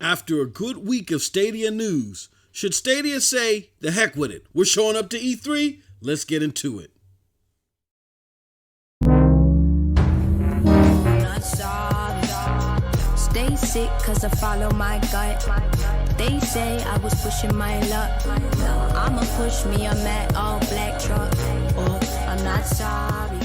After a good week of Stadia news, should Stadia say, the heck with it, we're showing up to E3? Let's get into it. Stay sick cause I follow my gut. They say I was pushing my luck. I'ma push me a matte all black truck. Oh, I'm not sorry.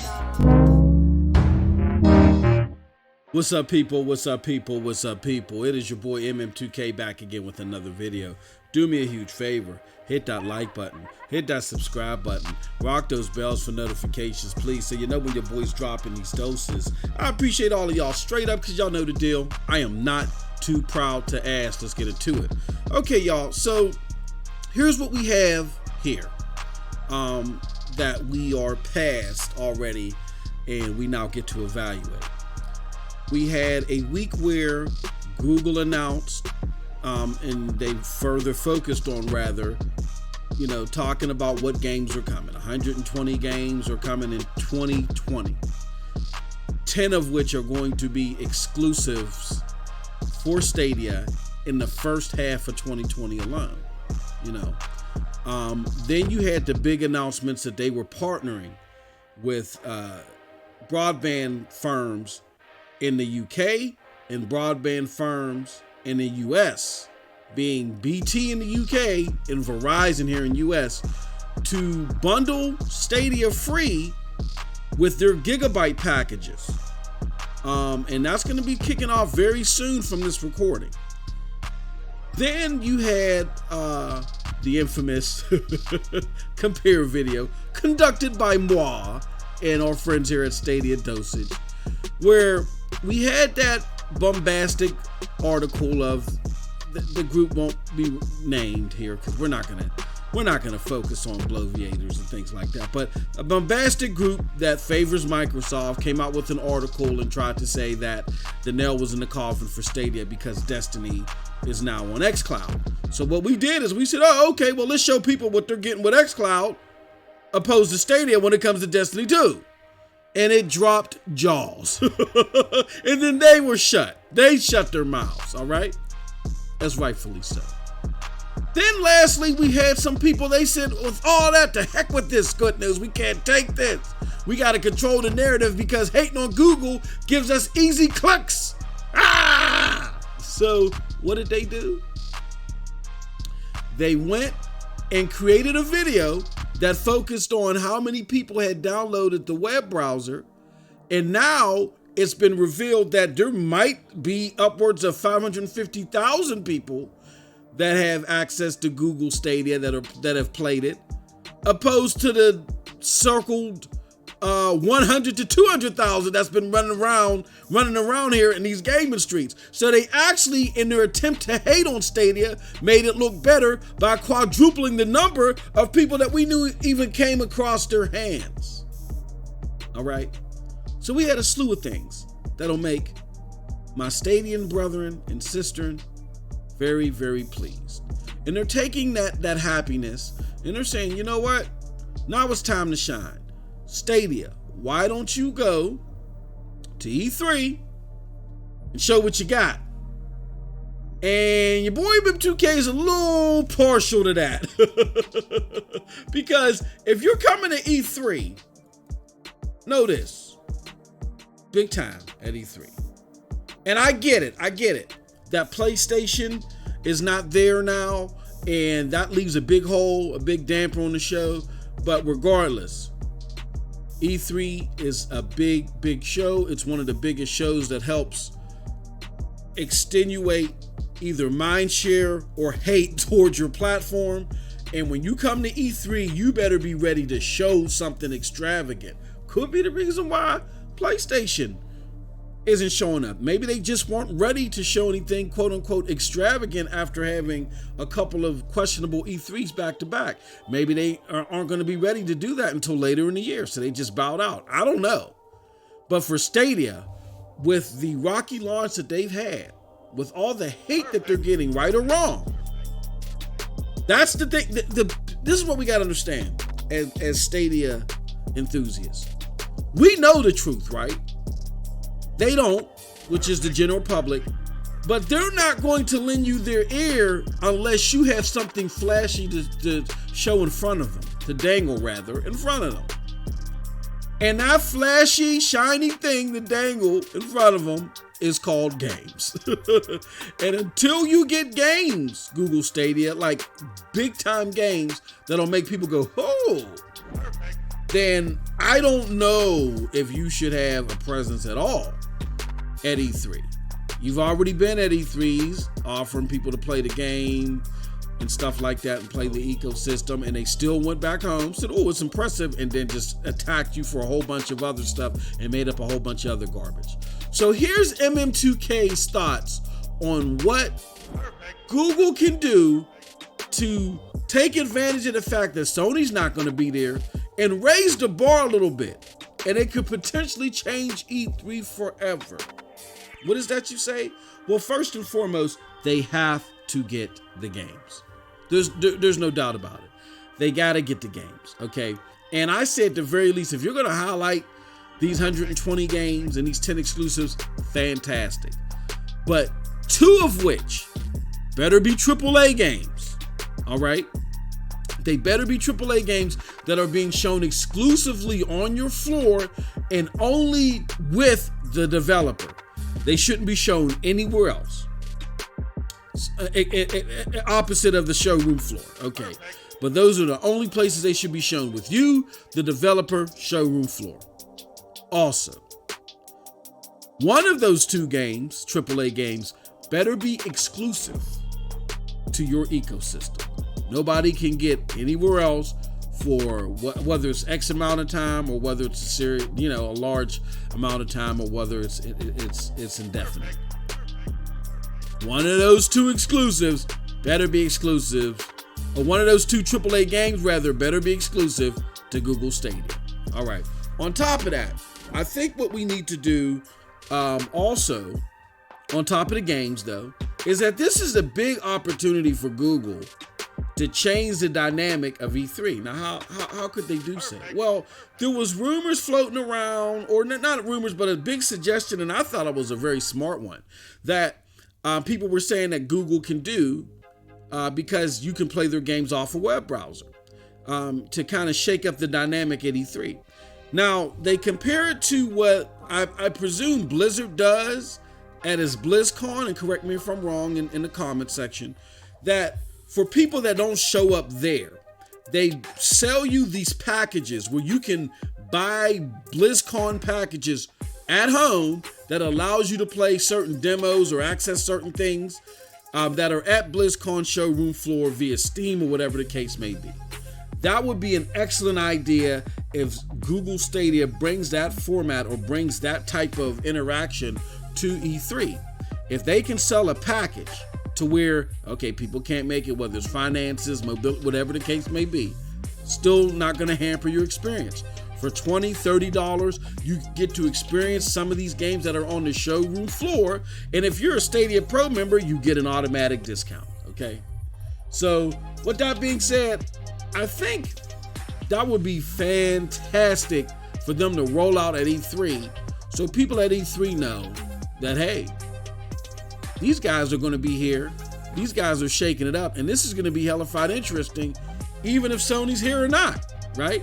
What's up, people? What's up, people? What's up, people? It is your boy MM2K back again with another video. Do me a huge favor. Hit that like button. Hit that subscribe button. Rock those bells for notifications, please, so you know when your boy's dropping these doses. I appreciate all of y'all straight up because y'all know the deal. I am not too proud to ask. Let's get into it. Okay, y'all. So here's what we have here that we are past already, and we now get to evaluate. We had a week where Google announced, and they further focused on talking about what games are coming. 120 games are coming in 2020. 10 of which are going to be exclusives for Stadia in the first half of 2020 alone. Then you had the big announcements that they were partnering with broadband firms in the UK and broadband firms in the US, being BT in the UK and Verizon here in US, to bundle Stadia free with their gigabyte packages. And that's going to be kicking off very soon from this recording. Then you had the infamous compare video conducted by moi and our friends here at Stadia Dosage, where we had that bombastic article of the group won't be named here because we're not gonna focus on bloviators and things like that. But a bombastic group that favors Microsoft came out with an article and tried to say that the nail was in the coffin for Stadia because Destiny is now on Xcloud. So what we did is we said, oh, okay, well, let's show people what they're getting with Xcloud opposed to Stadia when it comes to Destiny 2. And it dropped jaws. And then they were shut. They shut their mouths, all right? That's rightfully so. Then lastly, we had some people, they said, with all that, to heck with this good news. We can't take this. We got to control the narrative because hating on Google gives us easy clicks. So what did they do? They went and created a video that focused on how many people had downloaded the web browser. And now it's been revealed that there might be upwards of 550,000 people that have access to Google Stadia that have played it, opposed to the circled 100 to 200,000 that's been running around here in these gaming streets. So they actually, in their attempt to hate on Stadia, made it look better by quadrupling the number of people that we knew even came across their hands. All right. So we had a slew of things that'll make my Stadian brethren and sister very, very pleased. And they're taking that happiness and they're saying, you know what? Now it's time to shine. Stadia, why don't you go to E3 and show what you got? And your boy MM2K is a little partial to that. Because if you're coming to E3, know this, big time at E3. And I get it. That PlayStation is not there now, and that leaves a big hole, a big damper on the show. But regardless, E3 is a big show. It's one of the biggest shows that helps extenuate either mind share or hate towards your platform. And when you come to E3, you better be ready to show something extravagant. Could be the reason why PlayStation isn't showing up. Maybe they just weren't ready to show anything quote unquote extravagant after having a couple of questionable E3s back to back. Maybe they aren't going to be ready to do that until later in the year, so they just bowed out. I don't know. But for Stadia, with the rocky launch that they've had, with all the hate that they're getting, right or wrong, that's the thing. This is what we got to understand as Stadia enthusiasts. We know the truth, right? They don't, which is the general public. But they're not going to lend you their ear unless you have something flashy to show in front of them, to dangle rather, in front of them. And that flashy, shiny thing to dangle in front of them is called games. And until you get games, Google Stadia, like big time games that'll make people go, oh, then I don't know if you should have a presence at all at E3. You've already been at E3s offering people to play the game and stuff like that and play the ecosystem, and they still went back home, said, oh, it's impressive, and then just attacked you for a whole bunch of other stuff and made up a whole bunch of other garbage. So here's MM2K's thoughts on what Google can do to take advantage of the fact that Sony's not going to be there and raise the bar a little bit, and it could potentially change E3 forever. What is that you say? Well, first and foremost, they have to get the games. There's no doubt about it. They got to get the games, okay? And I say at the very least, if you're going to highlight these 120 games and these 10 exclusives, fantastic. But 2 of which better be AAA games, all right? They better be AAA games that are being shown exclusively on your floor and only with the developer. They shouldn't be shown anywhere else. Opposite of the showroom floor, okay? But those are the only places they should be shown, with you, the developer, showroom floor. Also, one of those 2 games, AAA games, better be exclusive to your ecosystem. Nobody can get anywhere else for whether it's X amount of time or whether it's a large amount of time, or whether it's indefinite. One of those 2 exclusives better be exclusive, or one of those 2 AAA games rather better be exclusive to Google Stadia. All right. On top of that, I think what we need to do also, on top of the games though, is that this is a big opportunity for Google to change the dynamic of E3. Now, how could they do so? Well, there was rumors floating around, or not rumors, but a big suggestion, and I thought it was a very smart one, that people were saying that Google can do because you can play their games off a web browser to kind of shake up the dynamic at E3. Now, they compare it to what I presume Blizzard does at its BlizzCon, and correct me if I'm wrong in the comment section, that for people that don't show up there, they sell you these packages where you can buy BlizzCon packages at home that allows you to play certain demos or access certain things that are at BlizzCon showroom floor via Steam or whatever the case may be. That would be an excellent idea if Google Stadia brings that format or brings that type of interaction to E3. If they can sell a package to where, okay, people can't make it, whether it's finances, mobility, whatever the case may be, still not going to hamper your experience. For $20, $30, you get to experience some of these games that are on the showroom floor. And if you're a Stadia Pro member, you get an automatic discount, okay? So with that being said, I think that would be fantastic for them to roll out at E3, so people at E3 know that, hey, these guys are going to be here. These guys are shaking it up, and this is going to be hellified interesting, even if Sony's here or not, right?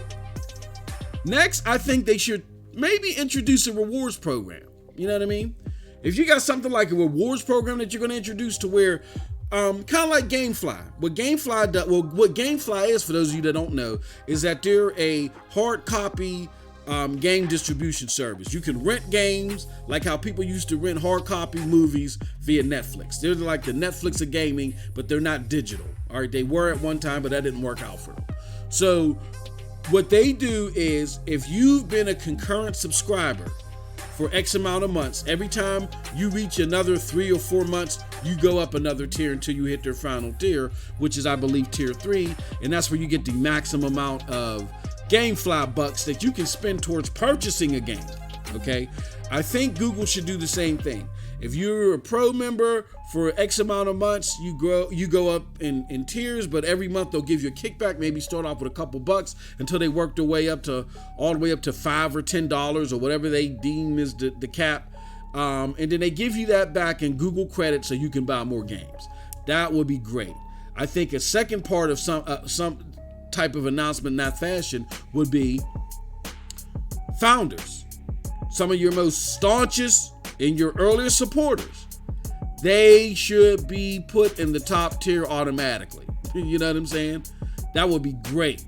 Next, I think they should maybe introduce a rewards program. You know what I mean? If you got something like a rewards program that you're going to introduce to where, kind of like GameFly. What GameFly is, for those of you that don't know, is that they're a hard copy game distribution service. You can rent games like how people used to rent hard copy movies via Netflix. They're like the Netflix of gaming, but they're not digital. All right, they were at one time, but that didn't work out for them. So what they do is, if you've been a concurrent subscriber for X amount of months, every time you reach another 3 or 4 months, you go up another tier until you hit their final tier, which is, I believe, tier 3. And that's where you get the maximum amount of GameFly bucks that you can spend towards purchasing a game, okay? I think Google should do the same thing. If you're a pro member for X amount of months, you go up in tiers, but every month they'll give you a kickback, maybe start off with a couple bucks until they work their way up to all the way up to $5 or $10 or whatever they deem is the cap. And then they give you that back in Google credit so you can buy more games. That would be great. I think a second part of some type of announcement in that fashion would be founders. Some of your most staunchest and your earliest supporters. They should be put in the top tier automatically. You know what I'm saying? That would be great.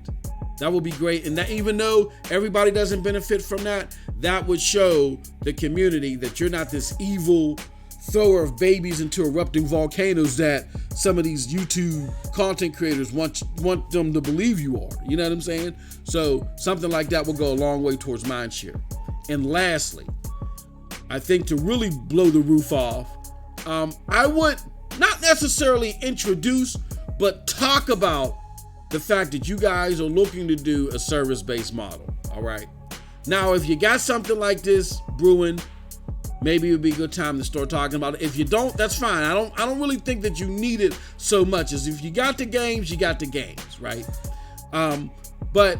That would be great. And that, even though everybody doesn't benefit from that, that would show the community that you're not this evil thrower of babies into erupting volcanoes that some of these YouTube content creators want them to believe you are. You know what I'm saying? So something like that will go a long way towards mindshare. And lastly, I think to really blow the roof off, I would not necessarily introduce, but talk about the fact that you guys are looking to do a service-based model. All right. Now, if you got something like this brewing, maybe it would be a good time to start talking about it. If you don't, that's fine. I don't really think that you need it so much. As if you got the games, you got the games, right? But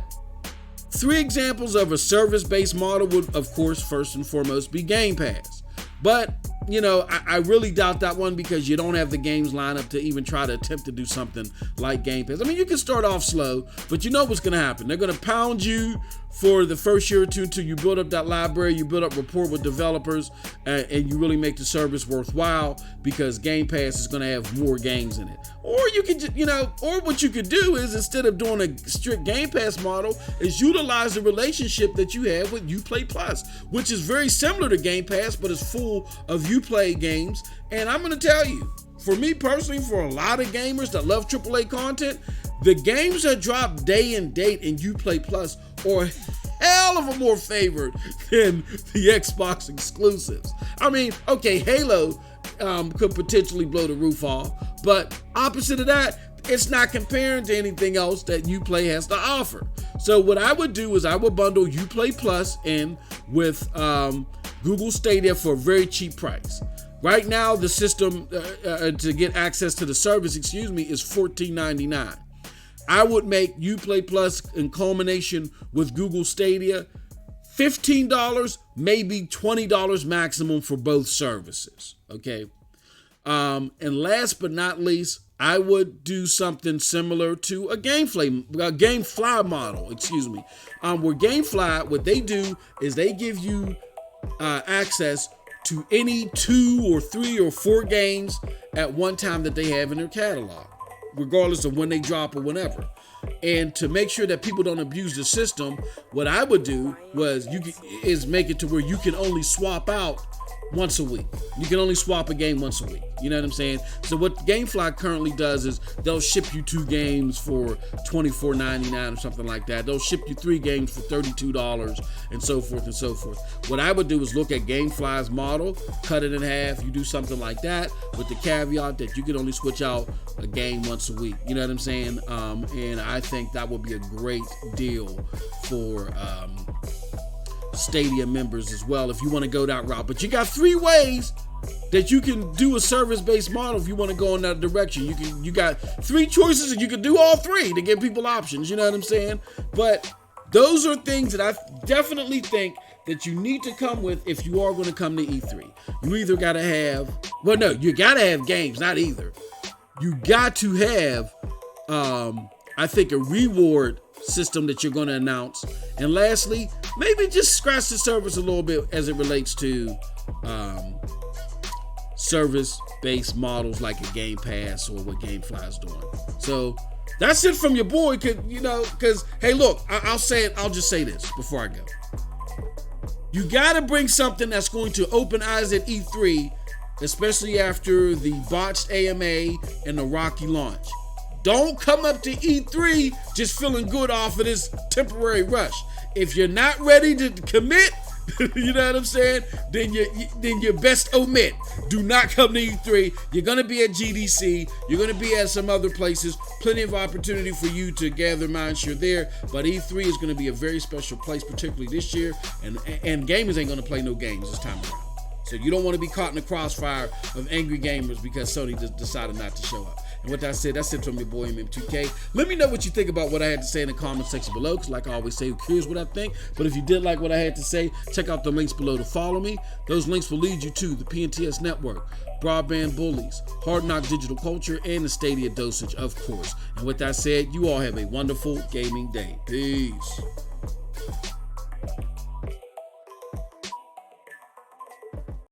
3 examples of a service-based model would, of course, first and foremost be Game Pass. But, you know, I really doubt that one because you don't have the games lined up to even try to attempt to do something like Game Pass. I mean, you can start off slow, but you know what's going to happen. They're going to pound you for the first year or two until you build up that library, you build up rapport with developers, and you really make the service worthwhile because Game Pass is going to have more games in it. Or you could just, or what you could do is, instead of doing a strict Game Pass model, is utilize the relationship that you have with Uplay Plus, which is very similar to Game Pass, but it's full of Uplay games. And I'm going to tell you, for me personally, for a lot of gamers that love AAA content, the games that drop day and date in Uplay Plus are hell of a more favored than the Xbox exclusives. I mean, okay, Halo could potentially blow the roof off, but opposite of that, it's not comparing to anything else that Uplay has to offer. So what I would do is I would bundle Uplay Plus in with Google Stadia for a very cheap price. Right now, the system to get access to the service, is $14.99. I would make Uplay Plus in culmination with Google Stadia $15, maybe $20 maximum for both services. Okay. And last but not least, I would do something similar to a GameFly model, where GameFly, what they do is they give you access to any 2 or 3 or 4 games at one time that they have in their catalog, regardless of when they drop or whenever. And to make sure that people don't abuse the system, what I would do is make it to where you can only swap out once a week. You can only swap a game once a week. You know what I'm saying? So what GameFly currently does is they'll ship you 2 games for $24.99 or something like that. They'll ship you 3 games for $32 and so forth and so forth. What I would do is look at GameFly's model, cut it in half. You do something like that with the caveat that you can only switch out a game once a week. You know what I'm saying? And I think that would be a great deal for Stadia members as well if you want to go that route. But you got 3 ways that you can do a service-based model if you want to go in that direction. You got 3 choices and you can do all 3 to give people options. You know what I'm saying? But those are things that I definitely think that you need to come with if you are going to come to E3. You either got to have, you got to have games, not either. You got to have, I think, a reward system that you're going to announce. And lastly, maybe just scratch the surface a little bit as it relates to service-based models like a Game Pass or what GameFly is doing. So that's it from your boy, because, hey, look, I'll just say this before I go. You got to bring something that's going to open eyes at E3, especially after the botched AMA and the rocky launch. Don't come up to E3 just feeling good off of this temporary rush. If you're not ready to commit, you know what I'm saying? Then you best omit. Do not come to E3. You're gonna be at GDC. You're gonna be at some other places. Plenty of opportunity for you to gather mindshare there. But E3 is gonna be a very special place, particularly this year. And gamers ain't gonna play no games this time around. So you don't want to be caught in the crossfire of angry gamers because Sony just decided not to show up. And with that said, that's it from your boy MM2K. Let me know what you think about what I had to say in the comment section below, because like I always say, who cares what I think? But if you did like what I had to say, check out the links below to follow me. Those links will lead you to the PNTS Network, Broadband Bullies, Hard Knock Digital Culture, and the Stadia Dosage, of course. And with that said, you all have a wonderful gaming day. Peace.